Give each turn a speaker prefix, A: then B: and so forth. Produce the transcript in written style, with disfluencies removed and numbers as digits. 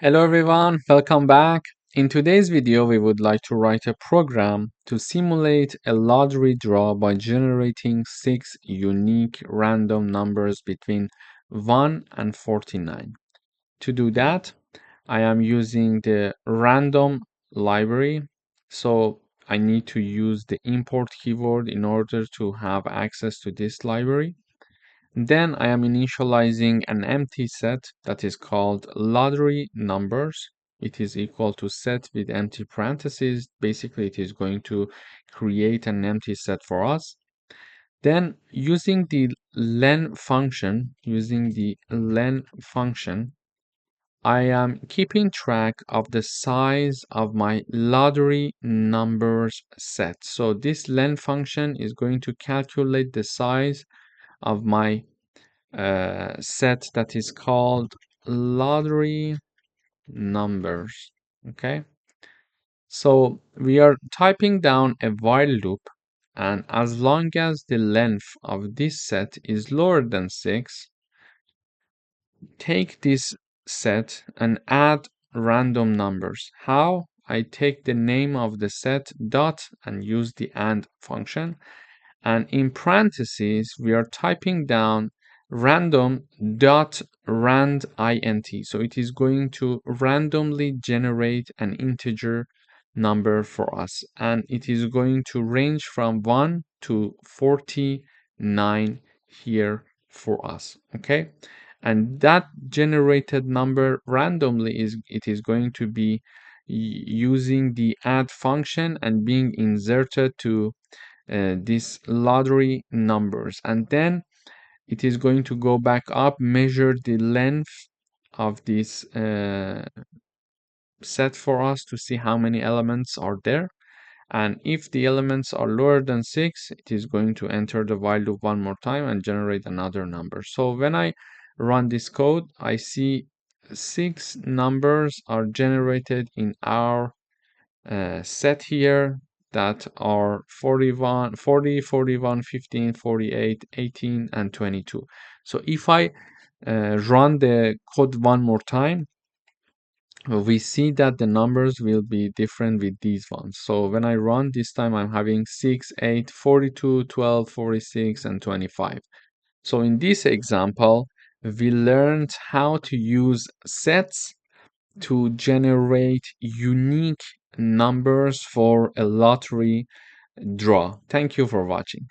A: Hello everyone, welcome back. In today's video, we would like to write a program to simulate a lottery draw by generating 6 unique random numbers between 1 and 49. To do that, I am using the random library. So I need to use the import keyword in order to have access to this library. Then I am initializing an empty set that is called lottery numbers. It is equal to set with empty parentheses. Basically, it is going to create an empty set for us. Then using the len function, I am keeping track of the size of my lottery numbers set. So this len function is going to calculate the size of my set that is called lottery numbers. Okay, so we are typing down a while loop, and as long as the length of this set is lower than 6, take this set and add random numbers. How? I take the name of the set dot and use the AND function, and in parentheses we are typing down random dot rand int. So it is going to randomly generate an integer number for us, and it is going to range from 1 to 49 here for us. Okay, and that generated number randomly is going to be using the add function and being inserted to these lottery numbers, and then it is going to go back up, measure the length of this set for us to see how many elements are there. And if the elements are lower than 6, it is going to enter the while loop one more time and generate another number. So when I run this code, I see 6 numbers are generated in our set here that are 41, 40, 41, 15, 48, 18, and 22. So if I run the code one more time, we see that the numbers will be different with these ones. So when I run this time, I'm having 6, 8, 42, 12, 46, and 25. So in this example, we learned how to use sets to generate unique numbers for a lottery draw. Thank you for watching.